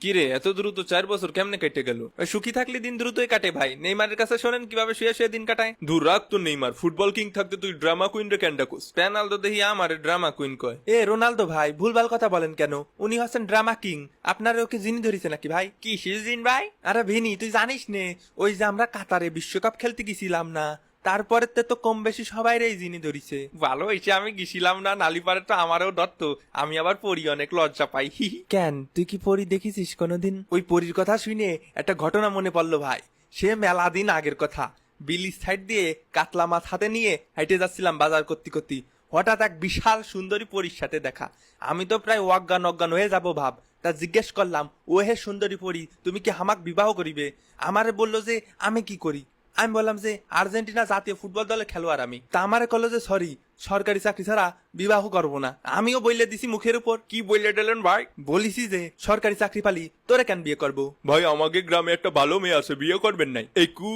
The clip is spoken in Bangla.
কিরে এত দ্রুত 4 বছর কেমনে কেটে গেল? সুখী থাকলে দিন দ্রুতই কাটে ভাই। নেইমারের কাছে শোনেন কিভাবে শুয়ে শুয়ে দিন কাটায়। দূর রাখ তো নেইমার, ফুটবল কিং থাকতে তুই ড্রামা কুইন রে কেন ডাকুস? পেনাল্দো দেখি আমার ড্রামা কুইন কয়। এ রোনালদো ভাই ভুলভাল কথা বলেন কেন? উনি হচ্ছেন ড্রামা কিং। আপনারা ওকে জিনি ধরেছে নাকি ভাই? কি সিজিন ভাই? আরে ভিনি তুই জানিস নে, ওই যে আমরা কাতারে বিশ্বকাপ খেলতে গেছিলাম না, তারপরে তো কম বেশি সবাই রে জিনি ধরিছে। ভালো হয়েছে আমি গেছিলাম না, নালিপারে তো আমারও দত্ত। আমি আবার পড়ি অনেক লজ্জা পাই। কেন তুই কি পরি দেখেছিস কোনোদিন? ওই পরির কথা শুনে একটা ঘটনা মনে পড়লো ভাই। সে মেলা দিন আগের কথা। বিলি সাইড দিয়ে কাতলা মাছ হাতে নিয়ে হাইটে যাচ্ছিলাম বাজার করতে করতে। হঠাৎ এক বিশাল সুন্দরী পরীর সাথে দেখা। আমি তো প্রায় অজ্ঞান অজ্ঞান হয়ে যাব ভাব। তা জিজ্ঞেস করলাম, ও হে সুন্দরী পরী, তুমি কি হামাক বিবাহ করিবে? আমারে বললো যে আমি কি করি। আমি বললাম যে আর্জেন্টিনা জাতীয় ফুটবল দলের খেলোয়াড় আমি। তা আমারে কলো যে সরি, সরকারি চাকরি ছাড়া বিবাহ করবো না। আমিও বললে দিছি মুখের উপর। কি বললে দিলেন ভাই? বলিসি যে সরকারি চাকরি পালি তোরে কেন বিয়ে করবো। ভাই আমাকে গ্রামে একটা ভালো মেয়ে আছে, বিয়ে করবেন নাই? এই কু